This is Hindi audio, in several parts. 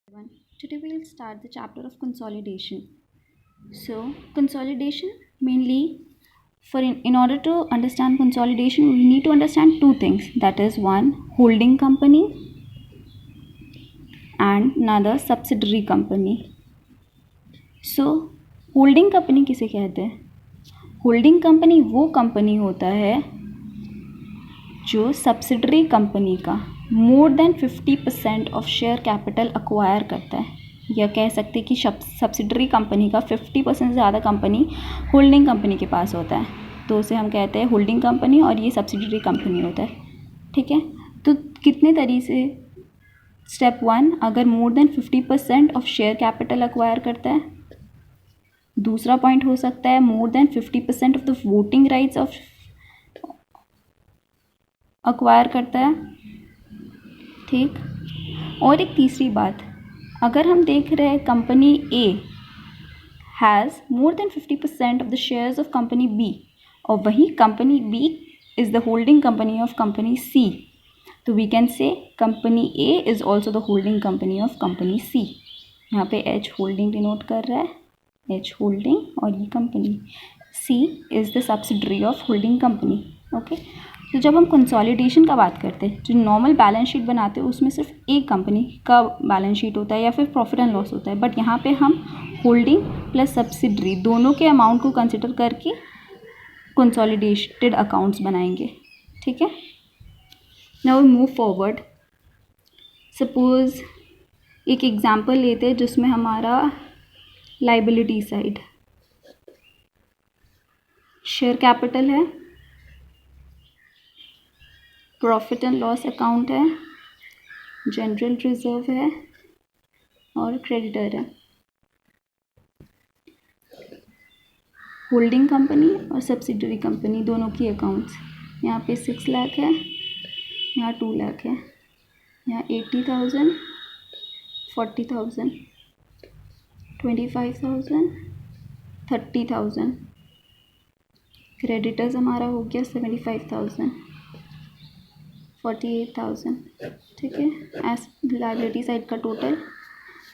Everyone. Today we'll start the chapter of consolidation. So, consolidation mainly in order to understand consolidation, we need to understand two things. That is one holding company and another subsidiary company. So, holding company किसे कहते हैं? होल्डिंग कंपनी वो कंपनी होता है जो सब्सिडरी कंपनी का मोर than 50% of share capital acquire करता है, या कह सकते हैं कि सब्सिडरी कंपनी का 50% से ज़्यादा कंपनी होल्डिंग कंपनी के पास होता है, तो उसे हम कहते हैं होल्डिंग कंपनी और ये सब्सिडरी कंपनी होता है. ठीक है, तो कितने तरीके से? स्टेप 1, अगर मोर than 50% of share capital acquire करता है. दूसरा पॉइंट हो सकता है मोर than 50% of the voting rights of acquire करता है. ठीक, और एक तीसरी बात, अगर हम देख रहे हैं company A has more than 50% of the shares of company B और वही company B is the holding company of company C, तो we can say company A is also the holding company of company C. यहाँ पे एच होल्डिंग डिनोट कर रहा है, एच होल्डिंग, और ये company C is the subsidiary of holding company. Okay, तो जब हम कंसोलिडेशन का बात करते हैं, जो नॉर्मल बैलेंस शीट बनाते हैं उसमें सिर्फ एक कंपनी का बैलेंस शीट होता है या फिर प्रॉफिट एंड लॉस होता है, बट यहाँ पे हम होल्डिंग प्लस सब्सिडरी दोनों के अमाउंट को कंसिडर करके कंसोलिडेटेड अकाउंट्स बनाएंगे. ठीक है, now we move forward. Suppose एक एग्जांपल लेते हैं जिसमें हमारा लाइबिलिटी साइड शेयर कैपिटल है, प्रॉफिट एंड लॉस अकाउंट है, जनरल रिजर्व है और क्रेडिटर है. होल्डिंग कंपनी और सब्सिडरी कंपनी दोनों की अकाउंट्स, यहाँ पे 6 लाख है, यहाँ 2 लाख है, यहाँ 80,000, 40,000, 25,000, 30,000. क्रेडिटर्स हमारा हो गया 75,000, 48,000. ठीक है, लायबिलिटी साइड का टोटल.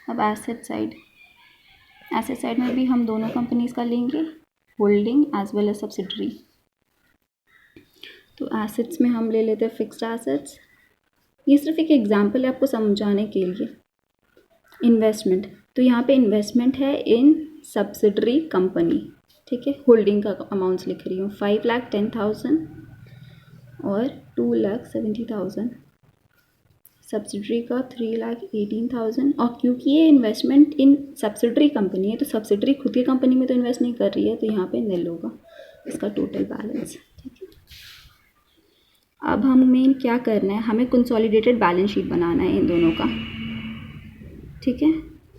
अब एसेट साइड में भी हम दोनों कंपनीज का लेंगे, holding as well as subsidiary. तो एसेट्स में हम ले लेते हैं फिक्स्ड एसेट्स. ये सिर्फ एक एग्जांपल है आपको समझाने के लिए. इन्वेस्टमेंट, तो यहाँ पे इन्वेस्टमेंट है इन सब्सिडरी कंपनी. ठीक है, होल्डिंग का अमाउंट्स लिख रही हूँ, 5,10,000 और 2,70,000. सब्सिडरी का 3,18,000. और क्योंकि ये इन्वेस्टमेंट इन सब्सिडरी कंपनी है तो सब्सिडरी खुद की कंपनी में तो इन्वेस्ट नहीं कर रही है, तो यहाँ पे नील होगा इसका टोटल बैलेंस. ठीक है, अब हमें क्या करना है, हमें कंसोलिडेटेड बैलेंस शीट बनाना है इन दोनों का. ठीक है,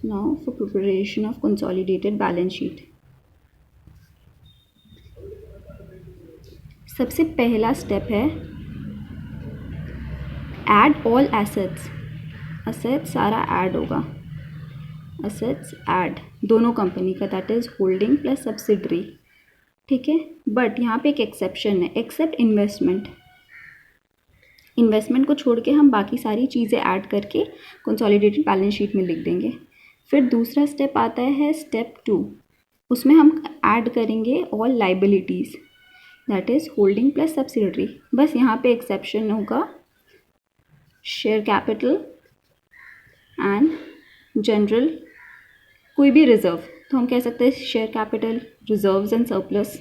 now for preparation of consolidated balance sheet, सबसे पहला स्टेप है ऐड ऑल एसेट्स. एसेट्स सारा ऐड होगा, एसेट्स ऐड दोनों कंपनी का, that is holding plus subsidiary. ठीक है, बट यहाँ पे एक एक्सेप्शन है, एक्सेप्ट इन्वेस्टमेंट. इन्वेस्टमेंट को छोड़ के हम बाकी सारी चीज़ें ऐड करके कंसोलिडेटेड बैलेंस शीट में लिख देंगे. फिर दूसरा स्टेप आता है स्टेप 2, उसमें हम ऐड करेंगे all liabilities, that is holding plus subsidiary. बस यहाँ पे एक्सेप्शन होगा शेयर कैपिटल एंड जनरल कोई भी रिजर्व, तो हम कह सकते हैं share capital, reserves and surplus,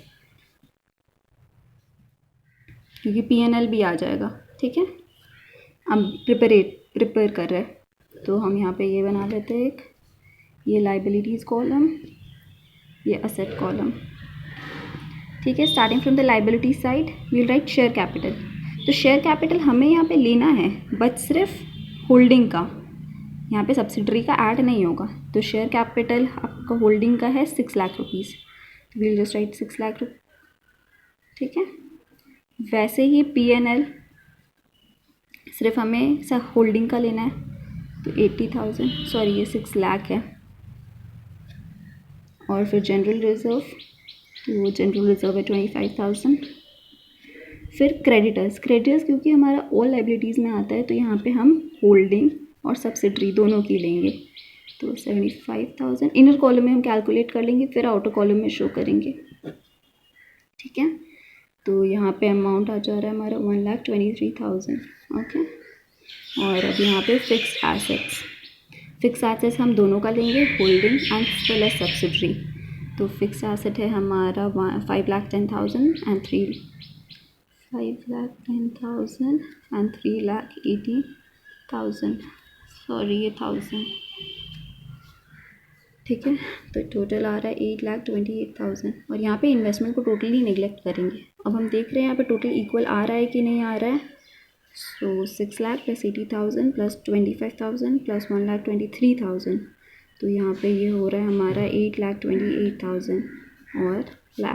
क्योंकि P&L भी आ जाएगा. ठीक है, हम प्रिपेयर कर रहे हैं, तो हम यहाँ पे ये बना लेते हैं एक, ये लाइबिलिटीज़ कॉलम, ये असेट कॉलम. ठीक है, starting from the liability side we'll write share capital. तो शेयर कैपिटल हमें यहाँ पे लेना है बट सिर्फ होल्डिंग का, यहाँ पे सब्सिडरी का ऐड नहीं होगा. तो शेयर कैपिटल आपका होल्डिंग का है 6 lakh rupees, we'll just write 6 lakh रुपये. ठीक है, वैसे ही P&L सिर्फ हमें सब होल्डिंग का लेना है, तो 80,000, सॉरी ये 6 लाख है. और फिर जनरल रिजर्व, तो वो जनरल रिजर्व है 25,000. फिर क्रेडिटर्स क्योंकि हमारा ऑल लाइबिलिटीज़ में आता है, तो यहाँ पे हम होल्डिंग और सब्सिडरी दोनों की लेंगे. तो 75,000 इनर कॉलम में हम कैलकुलेट कर लेंगे, फिर आउटर कॉलम में शो करेंगे, ठीक है। तो यहाँ पे अमाउंट आ जा रहा है हमारा 1,23,000, ओके। और अब यहाँ पे फिक्स एसेट्स हम दोनों का लेंगे, holding and well as subsidiary. तो फिक्स एसेट है हमारा 5,10,000 एंड 3,80,000, सॉरी ये 1000, ठीक है। तो टोटल आ रहा है 8,28,000। और यहाँ पे इन्वेस्टमेंट को टोटली निगलेक्ट करेंगे। अब हम देख रहे हैं यहाँ पे टोटल इक्वल आ रहा है कि नहीं आ रहा है। सो 6 लाख प्लस 80,000 प्लस 25,000 प्लस 1,23,000, तो यहाँ पे ये हो रहा है हमारा 8,28,000। और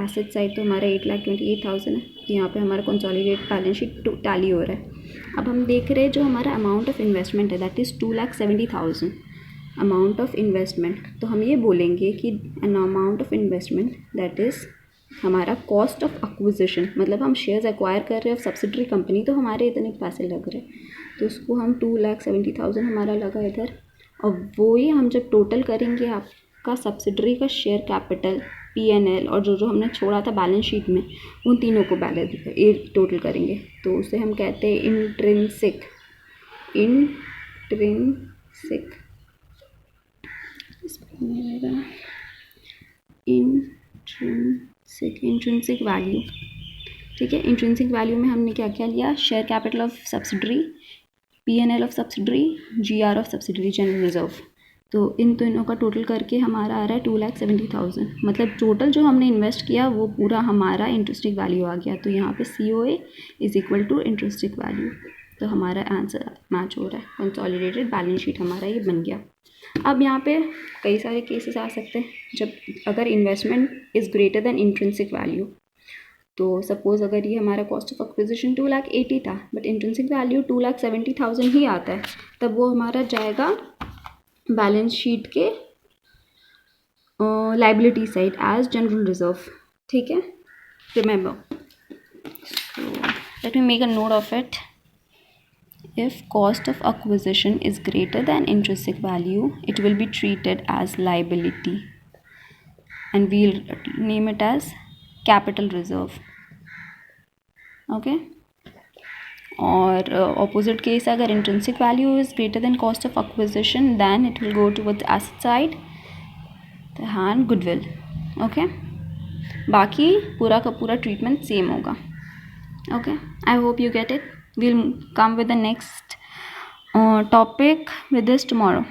एसेट साइड तो हमारा 8,28,000 है, तो यहाँ पे हमारा कंसोलिडेट बैलेंस शीट टैली हो रहा है। अब हम देख रहे हैं जो हमारा अमाउंट ऑफ इन्वेस्टमेंट है that is 2,70,000 amount of investment. तो हम ये बोलेंगे कि an amount of investment that is हमारा कॉस्ट ऑफ एक्विजिशन, मतलब हम शेयर्स एक्वायर कर रहे हैं ऑफ सब्सिडरी कंपनी, तो हमारे इतने पैसे लग रहे हैं, तो उसको हम 2,70,000 हमारा लगा इधर। और वो ही हम जब टोटल करेंगे आपका सब्सिडरी का शेयर कैपिटल, P&L और जो हमने छोड़ा था बैलेंस शीट में, उन तीनों को बैलेंस टोटल करेंगे। तो उसे हम कहते हैं इंट्रिंसिक वैल्यू, ठीक है। इंट्रिंसिक वैल्यू में हमने क्या क्या लिया, share capital of subsidiary, P&L of subsidiary, GR of subsidiary, general reserve. तो इन तीनों का टोटल करके हमारा आ रहा है 2,70,000। मतलब टोटल जो हमने इन्वेस्ट किया वो पूरा हमारा इंट्रिंसिक वैल्यू आ गया। तो यहाँ पे COA is equal to intrinsic value. तो हमारा आंसर मैच हो रहा है, कंसोलिडेटेड बैलेंस शीट हमारा ये बन गया। अब यहाँ पे कई सारे केसेस आ सकते हैं जब अगर investment is greater than intrinsic value. तो सपोज़ अगर ये हमारा कॉस्ट ऑफ एक्विजिशन 2,80,000 था बट इंट्रिंसिक वैल्यू 2,70,000 ही आता है, तब वो हमारा जाएगा बैलेंस शीट के liability side as general reserve, ठीक है। Remember, so let me make a note of it. If cost of acquisition is greater than intrinsic value, it will be treated as liability and we'll name it as capital reserve, okay. और opposite case अगर intrinsic value is greater than cost of acquisition, then it will go towards asset side and goodwill, okay. बाकी पूरा का पूरा treatment same होगा, okay. I hope you get it. We'll come with the next topic with this tomorrow.